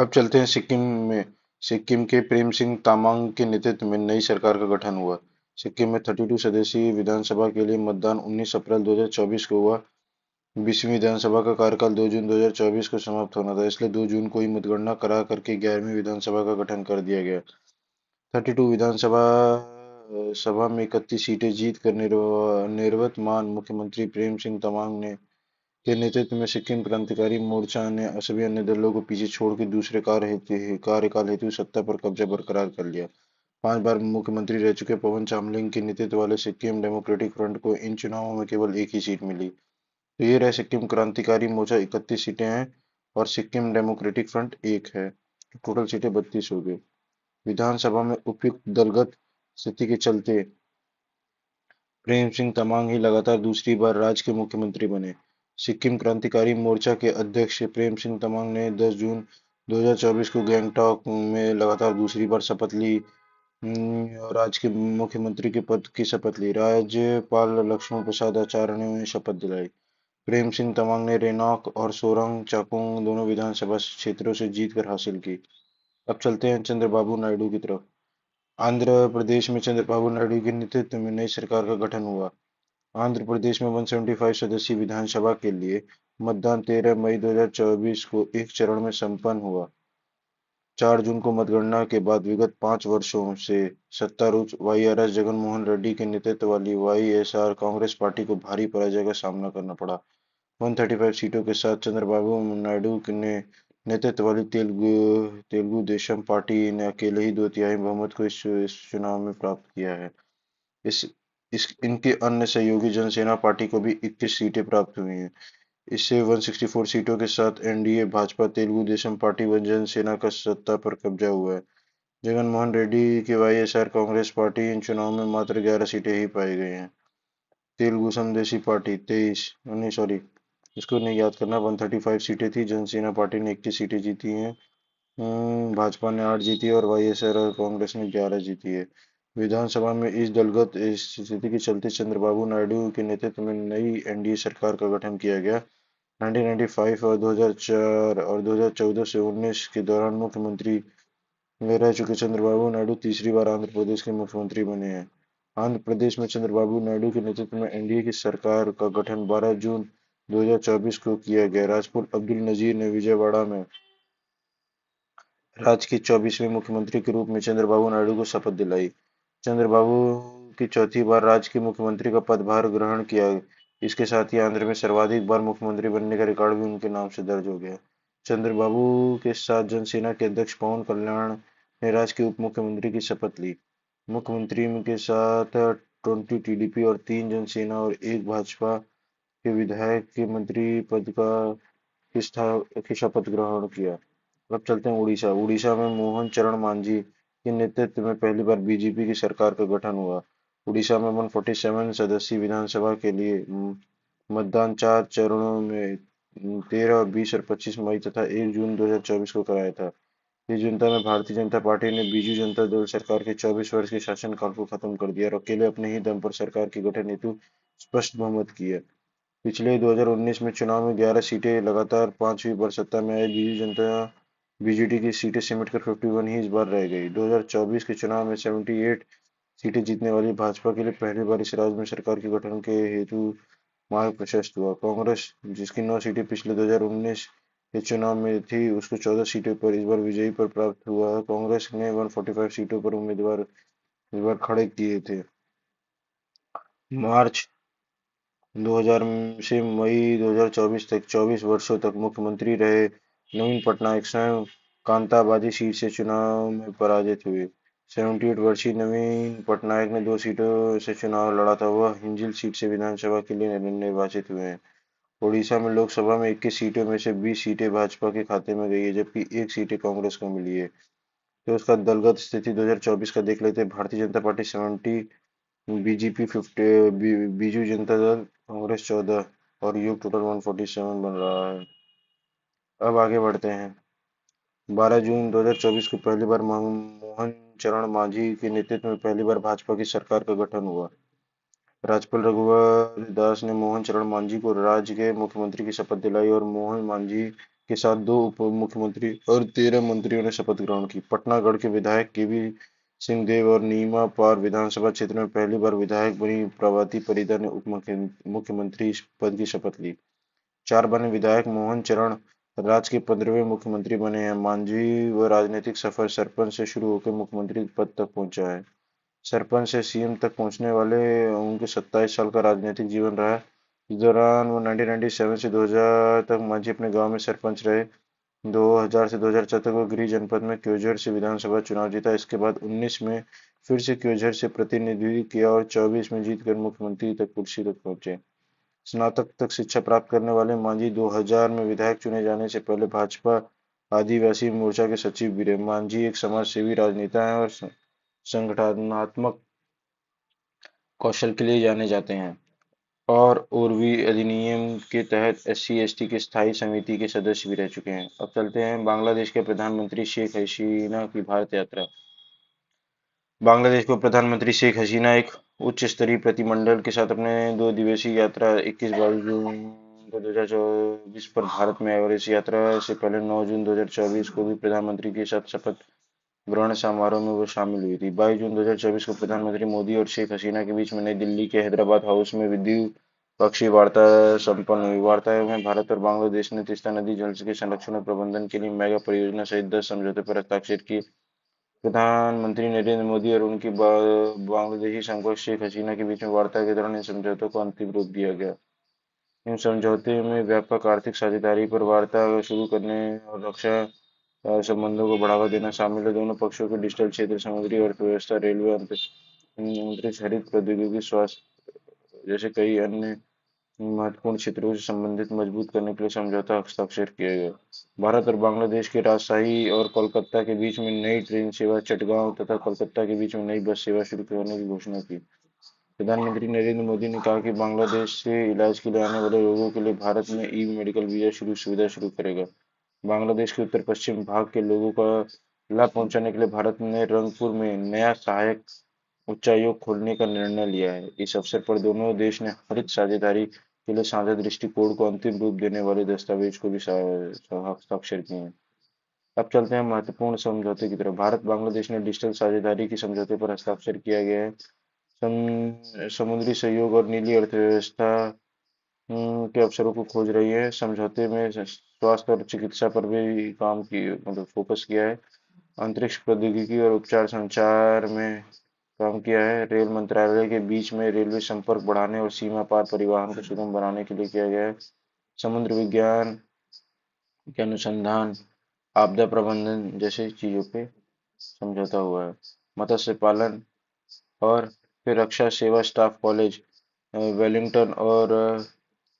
अब चलते हैं सिक्किम में। सिक्किम के प्रेम सिंह तामांग के नेतृत्व में नई सरकार का गठन हुआ। सिक्किम में 32 सदस्यीय विधानसभा के लिए मतदान 19 अप्रैल 2024 को हुआ। 20वीं विधानसभा का कार्यकाल 2 जून 2024 को समाप्त होना था, इसलिए 2 जून को ही मतगणना करा करके 11वीं विधानसभा का गठन कर दिया गया। 32 विधानसभा सभा में 31 सीटें जीत कर निवर्तमान मुख्यमंत्री प्रेम सिंह तमांग ने के नेतृत्व में सिक्किम क्रांतिकारी मोर्चा ने सभी अन्य दलों को पीछे छोड़ के दूसरे कार्यकाल हेतु सत्ता पर कब्जा बरकरार कर लिया। 5 बार मुख्यमंत्री रह चुके पवन चामलिंग के नेतृत्व वाले सिक्किम डेमोक्रेटिक फ्रंट को इन चुनावों में केवल एक ही सीट मिली। तो ये रहे सिक्किम क्रांतिकारी मोर्चा 31 सीटें हैं और सिक्किम डेमोक्रेटिक फ्रंट एक है। टोटल सीटें 32 हो गई। विधानसभा में उपयुक्त दलगत स्थिति के चलते प्रेम सिंह तमांग ही लगातार दूसरी बार राज्य के मुख्यमंत्री बने। सिक्किम क्रांतिकारी मोर्चा के अध्यक्ष प्रेम सिंह तमांग ने 10 जून 2024 को गैंगटॉक में लगातार दूसरी बार शपथ ली। और राज्य के मुख्यमंत्री के पद की शपथ ली। राज्यपाल लक्ष्मण प्रसाद आचार्य ने उन्हें शपथ दिलाई। प्रेम सिंह तमांग ने रेनॉक और सोरंग चाकुंग दोनों विधानसभा क्षेत्रों से जीत कर हासिल की। अब चलते हैं चंद्रबाबू नायडू की तरफ। आंध्र प्रदेश में चंद्रबाबू नायडू के नेतृत्व में नई सरकार का गठन हुआ। आंध्र प्रदेश में 175 सदस्यीय विधानसभा के लिए मतदान 13 मई 2024 को एक चरण में संपन्न हुआ। 4 जून को मतगणना के बाद विगत 5 वर्षों से सत्तारूढ़ वाईआरएस जगनमोहन रेड्डी के नेतृत्व वाली वाईएसआर कांग्रेस पार्टी को भारी पराजय का सामना करना पड़ा। 135 सीटों के साथ चंद्रबाबू नायडू ने नेतृत्व वाली तेलुगु तेलुगु देशम पार्टी ने अकेले ही 2/3 बहुमत को इस चुनाव में प्राप्त किया है। इस इनके अन्य सहयोगी जनसेना पार्टी को भी 21 सीटें प्राप्त हुई हैं। इससे 164 सीटों के साथ एनडीए भाजपा तेलुगु देशम पार्टी व जनसेना का सत्ता पर कब्जा हुआ है। जगनमोहन रेड्डी की वाईएसआर कांग्रेस पार्टी इन चुनाव में मात्र 11 सीटें ही पाई गई हैं। तेलुगु समदेशी पार्टी 23 नहीं सॉरी इसको नहीं याद करना, 135 सीटें थी। जनसेना पार्टी ने 21 सीटें जीती हैं। भाजपा ने 8 जीती है और वाईएसआर और कांग्रेस ने 11 जीती है। विधानसभा में इस दलगत स्थिति के चलते चंद्रबाबू नायडू के नेतृत्व में नई एनडीए सरकार का गठन किया गया। 1995 और 2004 और 2014 से 19 के दौरान मुख्यमंत्री में रह चुके चंद्रबाबू नायडू तीसरी बार आंध्र प्रदेश के मुख्यमंत्री बने हैं। आंध्र प्रदेश में चंद्रबाबू नायडू के नेतृत्व में एनडीए की सरकार का गठन 12 जून 2024 को किया गया। राजपुत अब्दुल नजीर ने विजयवाड़ा में राज्य के 24वें मुख्यमंत्री के रूप में चंद्रबाबू नायडू को शपथ दिलाई। चंद्रबाबू की चौथी बार राज्य के मुख्यमंत्री का पदभार ग्रहण किया। इसके साथ ही आंध्र में सर्वाधिक बार मुख्यमंत्री बनने का रिकॉर्ड भी उनके नाम से दर्ज हो गया। चंद्रबाबू के साथ जनसेना के अध्यक्ष पवन कल्याण ने राज्य के उप मुख्यमंत्री की शपथ ली। मुख्यमंत्री के साथ 20 टीडीपी और 3 जनसेना और 1 भाजपा के विधायक के मंत्री पद की शपथ ग्रहण किया। अब चलते हैं उड़ीसा। उड़ीसा में मोहन चरण मांझी के नेतृत्व में पहली बार बीजेपी की सरकार का गठन हुआ। उड़ीसा में 147 सदस्यीय विधानसभा के लिए मतदान 4 चरणों में 13, 20 और 25 मई तथा 1 जून 2024 को कराया था। इस जनता में भारतीय जनता पार्टी ने बीजू जनता दल सरकार के 24 वर्ष के शासनकाल को खत्म कर दिया और अकेले अपने ही दम पर सरकार के गठन हेतु स्पष्ट बहुमत की है। पिछले 2019 में चुनाव में 11 सीटें लगातार 5वीं बार सत्ता में आए बीजू जनता बीजेडी की सीटें सिमटकर 51 ही इस बार रह गई। 2024 के चुनाव में 78 सीटें जीतने वाली भाजपा के लिए पहली बार इस राज्य में सरकार के गठन के हेतु मार्ग प्रशस्त हुआ। कांग्रेस, जिसकी 9 सीटें पिछले 2019 के चुनाव में थी, उसको 14 सीटों पर इस बार विजयी पर प्राप्त हुआ है। कांग्रेस ने 145 सीटों पर उम्मीदवार इस बार खड़े किए थे। मार्च 2000 से मई 2024 तक 24 वर्षों तक मुख्यमंत्री रहे नवीन पटनायक स्वयं कांताबादी सीट से चुनाव में पराजित हुए। 78 वर्षीय नवीन पटनायक ने 2 सीटों से चुनाव लड़ा था। वह हिंजिल सीट से विधानसभा के लिए निर्वाचित हुए हैं। उड़ीसा में लोकसभा में 21 सीटों में से 20 सीटें भाजपा के खाते में गई है, जबकि 1 सीटें कांग्रेस को मिली है। तो उसका दलगत स्थिति 2024 का देख लेते हैं। भारतीय जनता पार्टी 70, बीजेपी 50, बीजू जनता दल कांग्रेस 14 और योग टोटल 147 बन रहा है। अब आगे बढ़ते हैं। 12 जून 2024 को पहली बार मोहन चरण मांझी के नेतृत्व में पहली बार भाजपा की सरकार का गठन हुआ। राज्यपाल रघुवर दास ने मोहन चरण मांझी को राज्य के मुख्यमंत्री की शपथ दिलाई और मोहन मांझी के साथ 2 उप मुख्यमंत्री और 13 मंत्रियों ने शपथ ग्रहण की। पटनागढ़ के विधायक केवी सिंहदेव और नीमा पार विधानसभा क्षेत्र में पहली बार विधायक बनी प्रभाती परिदा ने मुख्यमंत्री पद की शपथ ली। 4 बने विधायक मोहन चरण राज्य के 15वें मुख्यमंत्री बने हैं। मांझी व राजनीतिक सफर सरपंच से शुरू होकर मुख्यमंत्री पद तक पहुंचा है। सरपंच से सीएम तक पहुंचने वाले उनके 27 साल का राजनीतिक जीवन रहा। इस दौरान वो 1997 से 2000 तक मांझी अपने गांव में सरपंच रहे। 2000 से 2004 तक वो गिरिडीह जनपद में क्योंझर से विधानसभा चुनाव जीता। इसके बाद 19 में फिर से क्योंझर से प्रतिनिधित्व किया और 24 में जीतकर मुख्यमंत्री तक कुर्सी तक पहुंचे। स्नातक तक शिक्षा प्राप्त करने वाले मांझी 2000 में विधायक चुने जाने से पहले भाजपा आदिवासी मोर्चा के सचिव भी रहे। मांझी एक समाजसेवी राजनेता हैं और संगठनात्मक कौशल के लिए जाने जाते हैं और उर्वी अधिनियम के तहत एससी/एसटी के स्थायी समिति के सदस्य भी रह चुके हैं। अब चलते हैं बांग्लादेश के प्रधानमंत्री शेख हसीना की भारत यात्रा। बांग्लादेश को प्रधानमंत्री शेख हसीना एक उच्च स्तरीय प्रतिनिधिमंडल के साथ अपने 2 दिवसीय यात्रा 21-22 जून को 2024 पर भारत में आए और इस यात्रा से पहले 9 जून 2024 को भी प्रधानमंत्री के साथ शपथ ग्रहण समारोह में वो शामिल हुई थी। 22 जून 2024 को प्रधानमंत्री मोदी और शेख हसीना के बीच में नई दिल्ली के हैदराबाद हाउस में द्विपक्षीय वार्ता संपन्न हुई। वार्ता में भारत और बांग्लादेश ने तीस्ता नदी जल के संरक्षण और प्रबंधन के लिए मेगा परियोजना सहित 10 समझौतों पर हस्ताक्षर किए। प्रधानमंत्री नरेंद्र मोदी और उनकी बांग्लादेशी समकक्ष शेख हसीना के बीच में वार्ता के दौरान इन समझौतों को अंतिम रूप दिया गया। इन समझौते में व्यापक आर्थिक साझेदारी पर वार्ता शुरू करने और रक्षा संबंधों को बढ़ावा देना शामिल है। दोनों पक्षों के डिजिटल क्षेत्र, समुद्री अर्थव्यवस्था, रेलवे, अंतरिक्ष, हरित प्रौद्योगिकी, स्वास्थ्य जैसे कई अन्य महत्वपूर्ण क्षेत्रों से संबंधित मजबूत करने के लिए समझौता हस्ताक्षर किया गया। भारत और बांग्लादेश के राजशाही और कोलकाता के बीच में नई ट्रेन सेवा, चटगांव तथा कोलकाता के बीच में नई बस सेवा शुरू करने की घोषणा की। प्रधानमंत्री नरेंद्र मोदी ने कहा कि बांग्लादेश से इलाज के लिए आने वाले लोगों के लिए भारत में ई मेडिकल वीजा सुविधा शुरू करेगा। बांग्लादेश के उत्तर पश्चिम भाग के लोगों का लाभ पहुंचाने के लिए भारत ने रंगपुर में नया सहायक उच्चायोग खोलने का निर्णय लिया है। इस अवसर पर दोनों देश ने हरित साझेदारी के लिए साझा दृष्टिकोण को अंतिम रूप देने वाले दस्तावेज को भी हस्ताक्षर किए हैं। अब चलते हैं महत्वपूर्ण समझौते की तरफ। भारत बांग्लादेश ने डिजिटल साझेदारी की समझौते पर हस्ताक्षर किया गया है। समुद्री सहयोग और नीली अर्थव्यवस्था के अवसरों को खोज रही है। समझौते में स्वास्थ्य और चिकित्सा पर भी काम की मतलब फोकस किया है। अंतरिक्ष प्रौद्योगिकी और उपचार संचार में काम किया है। रेल मंत्रालय के बीच में रेलवे संपर्क बढ़ाने और सीमा पार परिवहन को सुगम बनाने के लिए किया गया है। समुद्र विज्ञान के अनुसंधान, आपदा प्रबंधन जैसे चीजों पे समझौता हुआ है। मत्स्य पालन और फिर रक्षा सेवा स्टाफ कॉलेज वेलिंगटन और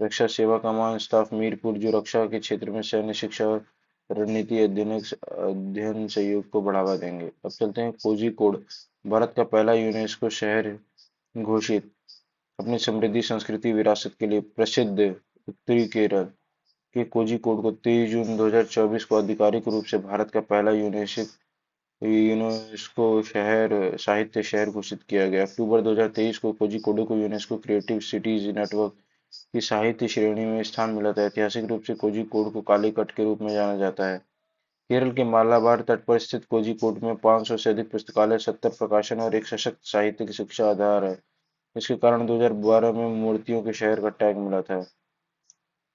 रक्षा सेवा कमान स्टाफ मीरपुर जो रक्षा के क्षेत्र में सैन्य शिक्षा और रणनीति अध्ययन सहयोग को बढ़ावा देंगे। अब चलते हैं कोझिकोड। भारत का पहला यूनेस्को शहर घोषित। अपनी समृद्धि संस्कृति विरासत के लिए प्रसिद्ध उत्तरी केरल के कोझिकोड को 23 जून 2024 को आधिकारिक रूप से भारत का पहला यूनेस्को शहर साहित्य शहर घोषित किया गया। अक्टूबर 2023 को कोझिकोड को यूनेस्को क्रिएटिव सिटीज नेटवर्क की साहित्य श्रेणी में स्थान मिला था। ऐतिहासिक रूप से कोझिकोड को कालीकट के रूप में जाना जाता है। केरल के मालाबार तट पर स्थित कोझिकोड में 500 से अधिक पुस्तकालय, 70 प्रकाशन और एक सशक्त साहित्यिक शिक्षा आधार है। इसके कारण 2012 में मूर्तियों के शहर का टैग मिला था।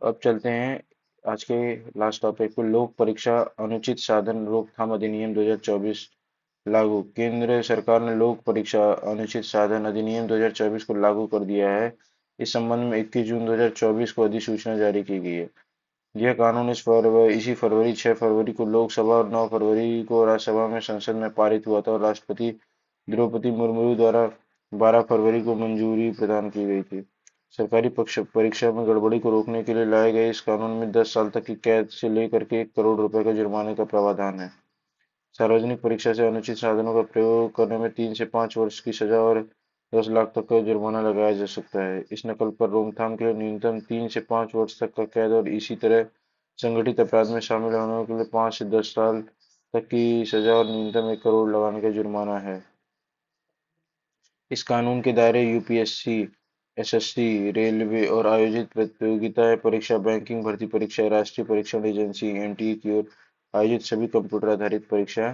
अब चलते हैं आज के लास्ट टॉपिक पे। लोक परीक्षा अनुचित साधन रोकथाम अधिनियम 2024 लागू। केंद्र सरकार ने लोक परीक्षा अनुचित साधन अधिनियम 2024 को लागू कर दिया है। इस संबंध में 21 जून 2024 को अधिसूचना जारी की गई है। यह कानून इसी फरवरी 6 फरवरी को लोकसभा और 9 फरवरी को राज्यसभा में संसद में पारित हुआ था और राष्ट्रपति द्रौपदी मुर्मू द्वारा 12 फरवरी को मंजूरी प्रदान की गई थी। सरकारी परीक्षा में गड़बड़ी को रोकने के लिए लाए गए इस कानून में 10 साल तक की कैद से लेकर के 1 करोड़ रुपए का जुर्माने का प्रावधान है। सार्वजनिक परीक्षा से अनुचित साधनों का प्रयोग करने में 3 से 5 वर्ष की सजा और 10 लाख तक का जुर्माना लगाया जा सकता है। इस नकल पर रोकथाम के लिए न्यूनतम 3 से 5 वर्ष तक का कैद और इसी तरह संगठित अपराध में शामिल होने के लिए 5 से 10 साल तक की सजा और न्यूनतम 1 करोड़ लगाने का जुर्माना है। इस कानून के दायरे यूपीएससी, एसएससी, रेलवे और आयोजित प्रतियोगिताएं परीक्षा, बैंकिंग भर्ती परीक्षा, राष्ट्रीय परीक्षण एजेंसी एनटीए की ओर आयोजित सभी कंप्यूटर आधारित परीक्षा